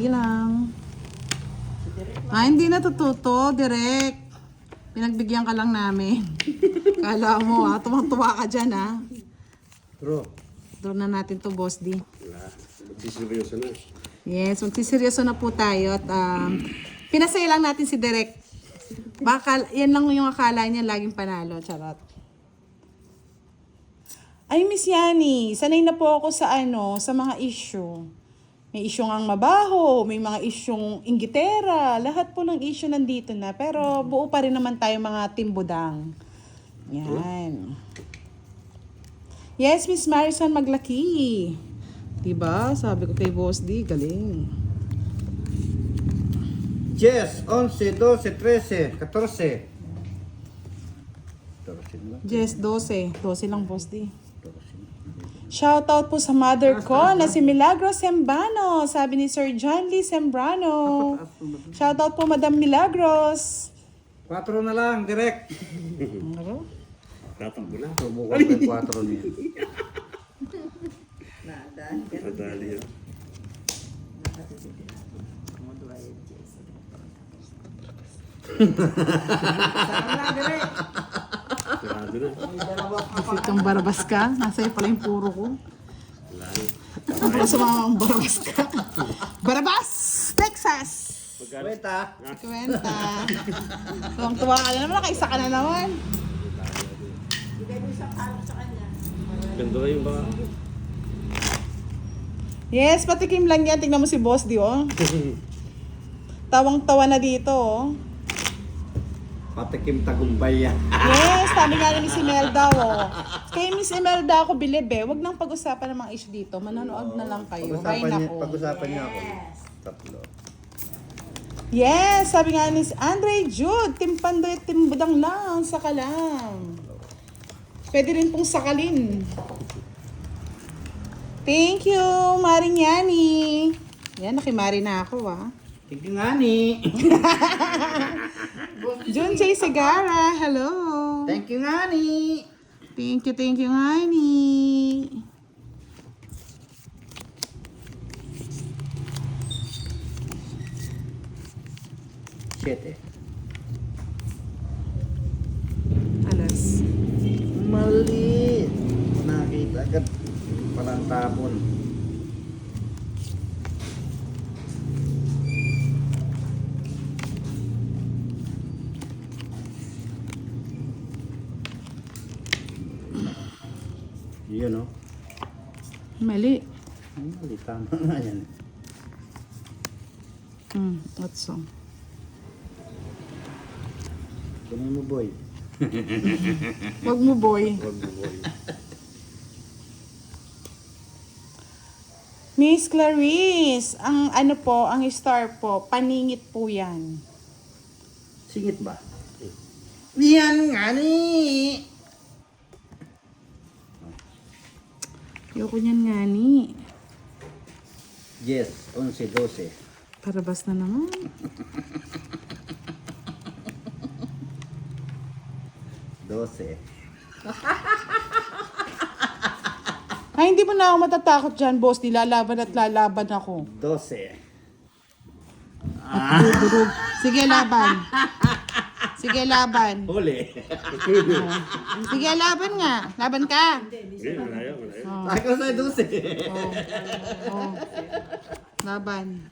Dali lang. Hindi natututo, direct. Pinagbigyan ka lang namin. Kala mo ha, tuwang-tuwa ka dyan ha. Bro. Doon na natin to, Boss D. Magsiseryoso na. Yes, magsiseryoso na po tayo. At pinasaya lang natin si Direk. Baka, yan lang yung akala niya, laging panalo. Charot. Ay, Miss Yani, sanay na po ako sa sa mga issue. May issue ang mabaho, may mga isyong inggitera, lahat po ng issue nandito na. Pero buo pa rin naman tayo mga timbudang. Yan. Yes, Miss Marison Maglaki. Diba? Sabi ko kay Boss D, galing. 10, 11, 12, 13, 14. 14 lang. Yes, 12. 12 lang, Boss D. Shoutout po sa mother ko na si Milagros Sembrano. Sabi ni Sir John Lee Sembrano. Shoutout po, Madam Milagros. 4 na lang, direct. Ano? Tatang ko na. Subukan ko yung 4 niya. Nadali yun. Kasi itong barabas ka. Nasa iyo pala yung puro ko. Ang pala sa mga barabas ka. Barabas! Texas! Kwenta. Kwenta. Tuwang-tuwa ka na naman. Nakaisa ka na naman. Ganda kayo ba? Yes, patikim lang yan. Tingnan mo si Boss D, oh. Tawang-tawa na dito, oh. Patikim tagumpay yan. Yes, sabi nga ni si Melda, oh. Kay Miss Imelda ako bilib, eh. Huwag nang pag-usapan ng mga issue dito. Manonood na lang kayo. Hay nako. Pag-usapan niya ako. Tatlo. Yes, sabi nga ni Andre Jude, timpandoy at timbudang lang, saka lang. Pwede rin pong sakalin. Thank you, Maring Yani. Yan, nakimari na ako, ah. Thank you nga ni. Jun J. Segara, hello. Thank you nga ni. Thank you, honey. 7. Alas. Mali. Nakita agad. Palang tapon. Yun o. Mali. Mali, tama nga yan. What's so? Kunin mo, boy. Wag mo, boy. Huwag mo, boy. Miss Clarice, ang ang star po, paningit po yan. Singit ba? Yan nga ni. Ayoko niyan nga ni. Yes, 11, 12. Parabas na naman. Ay, hindi mo na ako matatakot dyan, boss. Lalaban at lalaban ako. 12. At dudurog. Sige, laban. Sige, laban. Huli. Sige, laban nga. Laban ka. Malayo. Ako sa 12. Oh. Laban.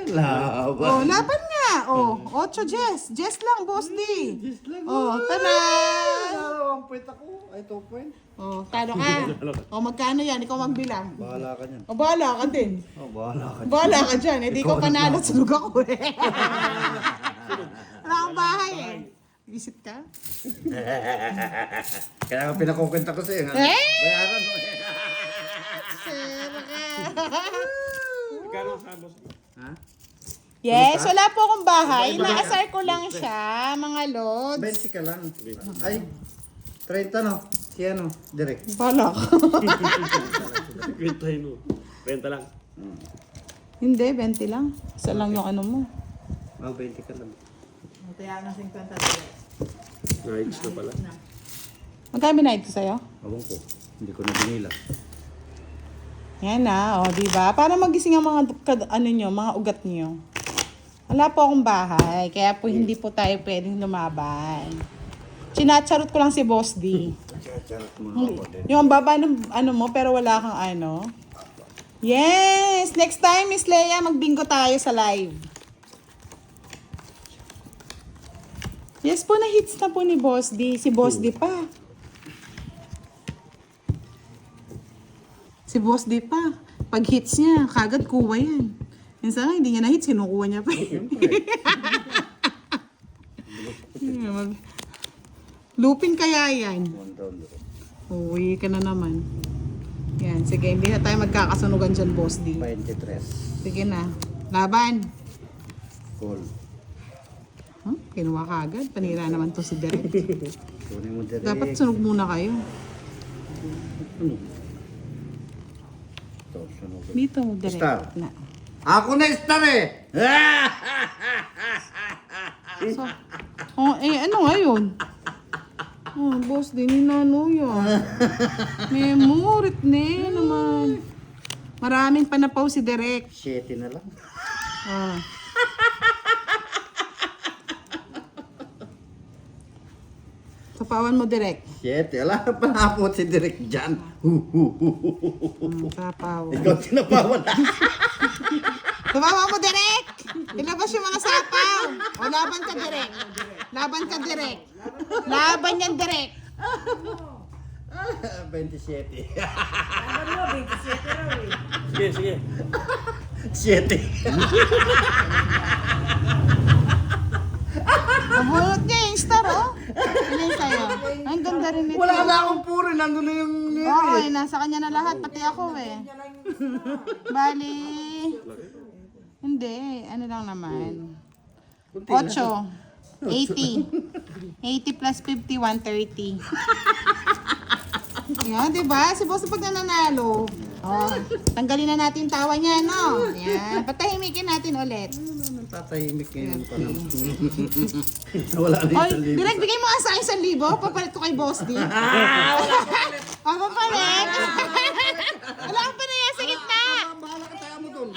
Laban. Oh, laban nga. Oh, 8 Jess. Jess lang, boss D. Oh, tanan. 1 point ako. Ay, 2 point. Oh, talo ka. Oh, magkano yan? Ikaw magbilang. Bahala ka niyan. Oh, bahala ka din. Bahala ka. Bahala ka dyan. Hindi ko panalo. Sulog ako eh. Wala akong bahay eh. Visit ka? Kaya nga pinakukwenta ko sa'yo. Eh! Bayaran mo. Sir ka. Gano'n ka, boss? Ha? Yes, wala po akong bahay. Inaasar ko lang siya, mga lods. 20 ka lang. Ay, 30 no? Si ano? Direct. Bahala ka. Kwentahin mo. Kwenta lang. Hindi, 20 lang. Isa lang yung ano mo. Oh, 20 ka lang. Kaya nga 50 Nights na pala. Magkano binayad ko sa'yo? Awang ko. Hindi ko na binila. Yan na, di ba? Para magising ang mga, mga ugat nyo. Wala po akong bahay, kaya po hindi po tayo pwedeng lumaban. Chinacharot ko lang si Boss D. Charot mga kapatid. Yung baba ng mo, pero wala kang ano. Yes! Next time, Miss Leia, magbingo tayo sa live. Yes po, na-hits na po ni Boss D. Si Boss D pa. Si Boss D pa. Pag hits niya, kagad kuha yan. Minsan nga, hindi niya na-hits, sinukuha niya pa. Lupin kaya yan. $1. Uwi ka na naman. Yan, sige, hindi na tayo magkakasunugan dyan, Boss D. 23. Sige na. Laban. Call. Kinuha ka agad. Panira naman to si Derek. Kunin mo direct. Dapat sunog muna kayo. Ito, sunog. Dito, Derek. Star. Na. Ako na star eh! So, ano ngayon? Boss, din inano yan. Memorit na naman. Maraming panapaw si Derek. 7 na lang. Ah. Sapawan mo, Derek. 7. Wala ka panapot si Direk dyan. Sapaw. Ikaw tinapawan na. Sapawan mo, Derek! Ilabas yung mga sapaw. O, laban ka, Derek. Laban ka, Derek. Laban yan, Derek. 27. Sige, sige. 7. Nabunot niya yung star, oh. Ano yung sa'yo? Ang ganda rin nito. Wala na akong puro. Nandun na yung... Oo, nasa kanya na lahat. Pati ako, eh. Bali. Hindi. Ano lang naman. 8. 80. 80 plus 50, 130. Yan, diba? Si Boss pag nananalo. Oh, tanggalin na natin tawa niya, no? Yan. Patahimikin natin ulit. Tatahimik ngayon pa naman. Wala na Oy, yung 1,000. direct bigay mo nga sa akin 1,000. Papalit ko kay Boss D. Papalit. Wala kang panaya sa gitna. Bahala ka tayo mo dun.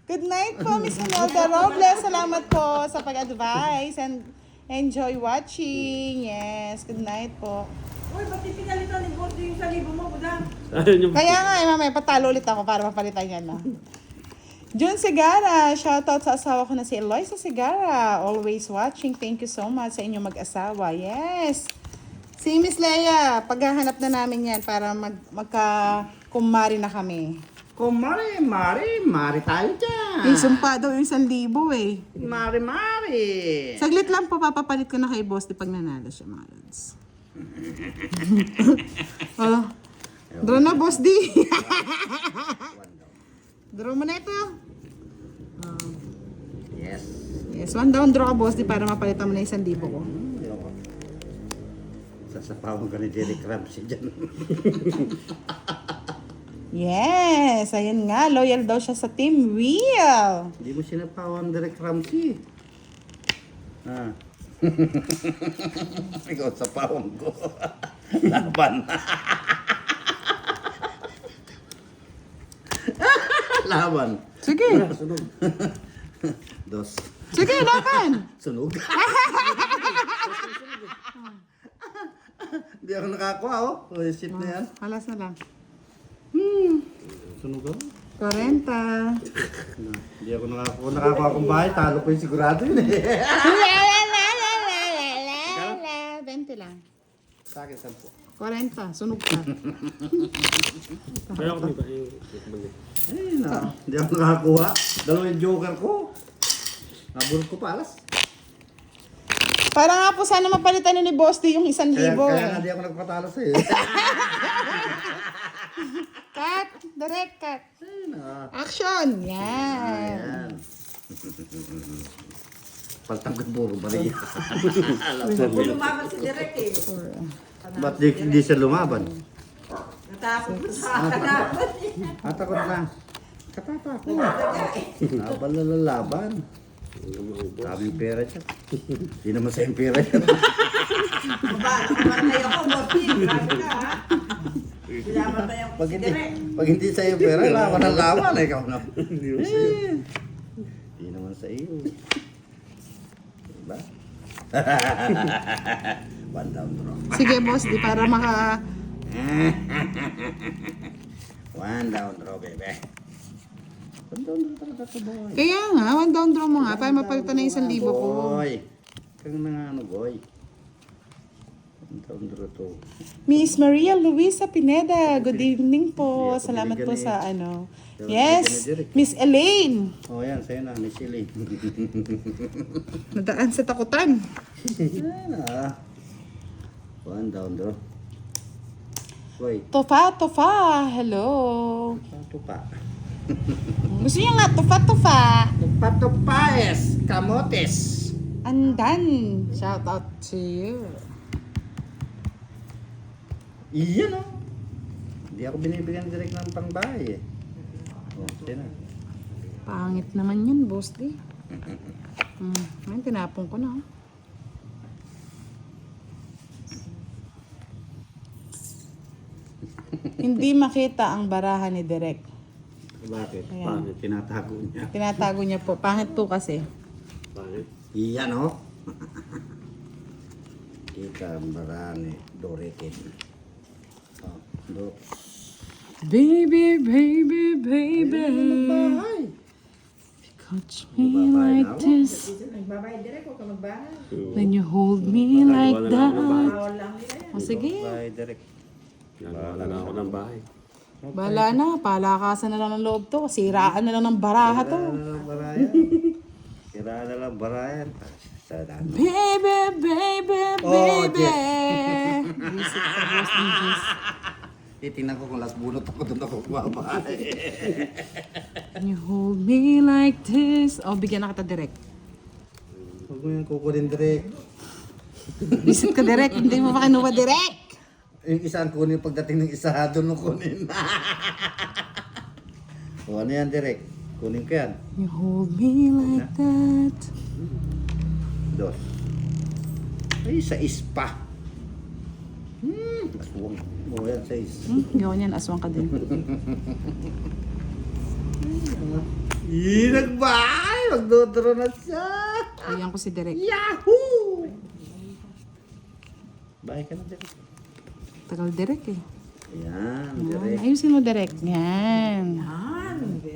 Good night po, Miss Imelda Robles. Salamat po sa pag-advise and enjoy watching. Yes, good night po. Uy, ba't pinalitan ni Boss yung 1,000 mo, budang? Ayun yung... Kaya nga, mamaya patalo ulit ako para mapalitan yan na. Jun Segara, shoutout sa asawa ko na si Eloisa Segara. Always watching. Thank you so much sa inyong mag-asawa. Yes. Si Miss Leia, paghahanap na namin yan para magka-kumari na kami. Kung mari tayo dyan. Sumpa daw yung 1,000 eh. Mari. Saglit lang po, papapalit ko na kay Boss di pag nanalo siya, mga lods. Oh. Draw na, Boss D. Draw mo na ito. Yes. Yes, 1 down draw ka, Boss D, para mapalitan mo na yung 1,000 ko. Sasapawan ka ni Derek Ramsey dyan. Yes, ayun nga, loyal daw siya sa Team Wheel. Hindi mo sinapawan Derek Ramsey. Ikaw sa pawang ko. Laban. Laban. Sige, Sunog. Dos. sige, laban. Sunog. Hindi ako nakakuha, oh. Shit na yan. Halas na lang. Sunog ako. 40. Hindi ako nakakuha. Nakakuha akong bahay. Talo ko yung sigurado yun eh. La la la la la la la la. 20 lang. Sa akin, 10. 40, sunog ka. Kaya ako dito. Ay, na. Hindi ako nakakuha. Dalawa yung joker ko. Nabulot ko pa alas. Para nga po sana mapalitan ni Boss D yung 1,000 Kaya nga eh. hindi ako nagpatalo sa'yo. Cut, direct cut. Ay, na. Action! Yan. Ayan. Paltang ko puro bariya. Kung lumaban si Derek eh. Ba't di siya lumaban? Natakot ko sa kalaban eh. Atakot na. Katatakot. Laban na lalaban. Daming pera siya. Hindi naman sa yung pera yan. Namatay ako, Bordy. Grabe ka, ha? Namatay ako Pag si hindi, Direk. pag hindi sa iyo pera, laban ang laban. Ikaw na. Hindi mo sa'yo. Hindi naman sa iyo. Diba? One down draw. Sige, boss, di para maka... One down draw, baby. One down draw talaga to, boy. Kaya nga, one down draw mo nga, para mapalitan na 1,000 ko. Boy. Kang na ano, boy. One down draw to. Miss Maria Luisa Pineda, good evening po. Hindi ako Salamat po binigyan sa eh. ano. Hindi ako Yes, binigyan ni Derek. Miss Elaine. Oh, yan, sa'yo na, Miss Silly. Nadaan sa takutan. Ayan na. One down draw. Boy, Tofa, hello. tupa. Gusto niya nga, tufa. Tupa-tupaes, kamotes. Andan. Shout out to you. Iyan oh. Hindi ako binibigyan direct ng pangbahay eh. Oh, sa'yo na. Pangit naman yun, boss di. Ayun, tinapon ko na. Hindi makita ang barahan ni Direk. Bakit? Ayan. Pangit, tinatago niya. Tinatago niya po. Pangit po kasi. Pangit. Iyan oh. Kita ang barani, Dorikin. Oh, do. Baby. Bahay. Touch me Babae like na ako. this. Nagbabayad Direk, huwag ka magbahay. When you hold me like Nagawa na lang ng bahay. that. Bawal lang nila yan. O sige. Bahay direct. Nagawa na ako ng bahay. Bahala na. Palakasan na lang ng loob to. Siraan na lang ng baraha to. Sira na lang barayan. Sira na lang barayan. Sa dami. Baby. Oh, Visit ka, boss ni Jess. Titingnan ko kung last bunot ako doon ako bumabahay. When you hold me like this. O, bigyan na kita direct. Huwag mo yung kukunin direct. Visit ka direct. Hindi mo makinuha direct. Yung isa ang kunin pagdating ng isa, doon mo kunin. O ano yan direct? Kunin ko yan. You hold me like that. Dos. Ay, sa ispa. Aswang. O yan, sa is. Gawin yan. Aswang ka din. Nagbay! Magdodoro na siya! Ayan ko si direct. Yahoo! Bahay ka na direct. Tagal direct eh. Ayan, Yan. direct. Ayusin mo direct. Yan.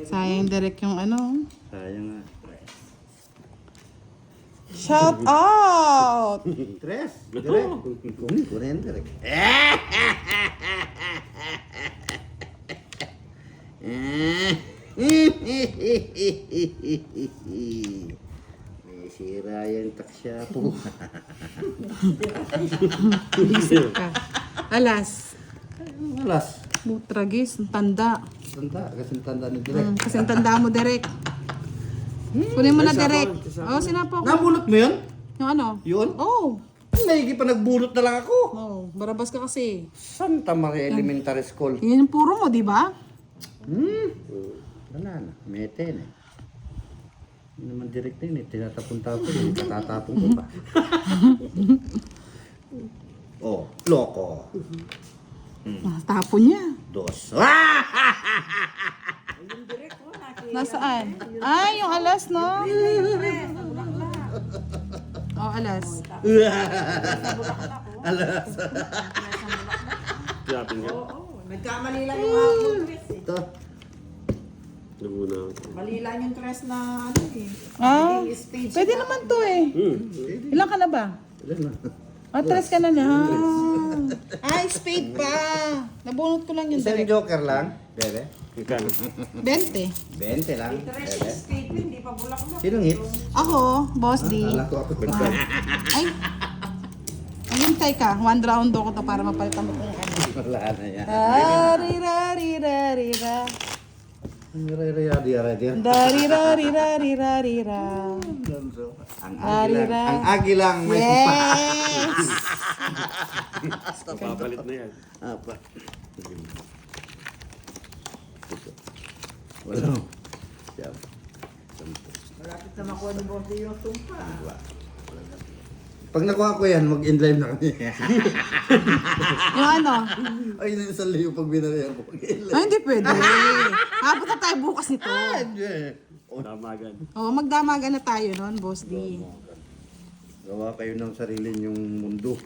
Sayang direct yung ano. Sayang nga. Shout out! Tres, direct. Kunin direct. May sira yung taksya po. Visit ka. Alas. Alas. Tragis. Tanda. Tanda, kasi tanda ni direct. Kasi ang tanda mo direct. Kunin mo na direct. Oh, sinapok. Nabulot mo yun? Yung ano? Yun? Oh. Naigi pa nagbulot na lang ako. Oh, barabas ka kasi. Santa Maria Elementary School. Yan yung puro mo, di ba? Wala na, mete na. Hindi naman direct na yun eh. Tinatapon-tapon yun. Katatapon ko pa. Oh, loko. Tapon niya. Dos. Nasaan? Ay, yung alas, no? Oh, alas. Tiyapin ka. Oo, nagkamali lang yung hapon tres eh. Ito. Naguna ako. Mali lang yung tres na ano eh. Ah, Naging stage pwede na. naman to eh. Ilan ka na ba? Ilan na? Oh, 3 ka na na. Ay, spade pa. Nabunot ko lang yung Isang direct. joker lang, bebe. Magkano? 20. 20 lang, Tres bebe. yung state yun, di pa bulak na. Sinong hits? Ako, boss D. Kala ko ako. Ay. Hintay ka. 1 round ako to para mapalitan mo kung ano. Wala na yan. Dari-ra-ri-ra-ri-ra. Yari. Dari-ra-ri-ra-ri-ra-ri-ra. Ang agilang may Yes! Papalit na yan. apa. Wala. Siya. Malapit na makuha nakakuha ni Boss D yung tumpa. Pag nakuha ko yan, mag-in-live na kami. Yung ano? Ay, yun yung 1,000 pag binarihan ko. Mag-in-live. Ay, hindi pwede. Habot na tayo bukas nito. Hindi. Damagan. Oo, magdamagan na tayo noon, Boss D. Gawa kayo ng sarili niyong mundo.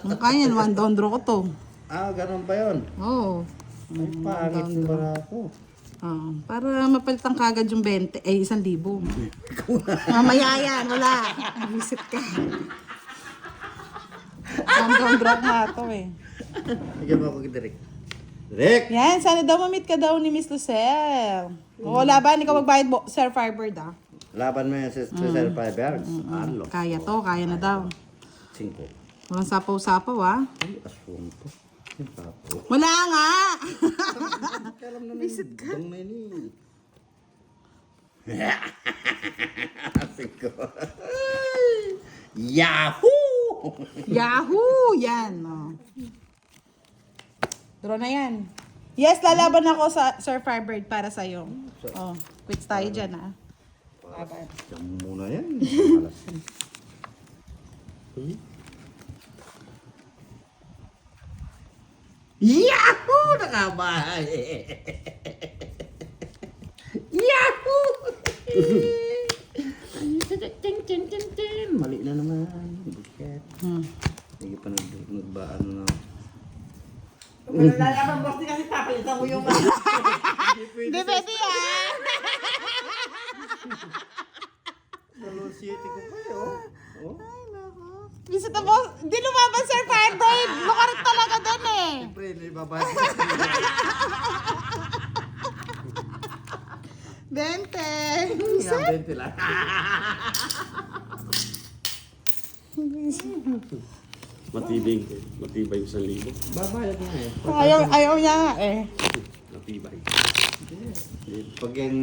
Mukha yan, one down draw ko to. Ah, ganun pa yun. Oo. Ay, pangit yung barako. Para mapalitan kagad yung 1,000. Mamaya yan, wala. Visit ka. One down draw nga to eh. Nagyan mo ako kay Direk. Direk! Yan, sana daw mamit ka daw ni Miss Lucel. O, laban, ikaw magbayad Sir Firebird ah. Laban mo yan sa Sir Fiber. Ano? Kaya to, kaya na daw. 5. Walang sapaw-sapaw ah. Ay, aswang to. Yung tapo. Wala nga! Alam na visit ka. Dong na yun eh. 5. Yahoo! Yahoo! Yan. Oh. Draw na yan. Yes, lalaban ako sa Sir Firebird para sa'yo. Oh, quits tayo dyan ah. Laban. Diyan muna yan. Malas. Yahoo! Nakabahay! Yahoo! Mali na naman. Buket. Hindi pa nagbaan na. Kung nalalaman Boss D kasi papalitan mo yung Hindi pwede yan! Dalawang city ko kayo. Oh. Visit na boss. Di lumaban Sir Firebird. Lukarit talaga dun eh. Siyempre, may babae. 20. Yan, 20 lang. Matibay yung 1,000. Babayad nga eh. Ayaw niya nga eh. Matibay. Pag yung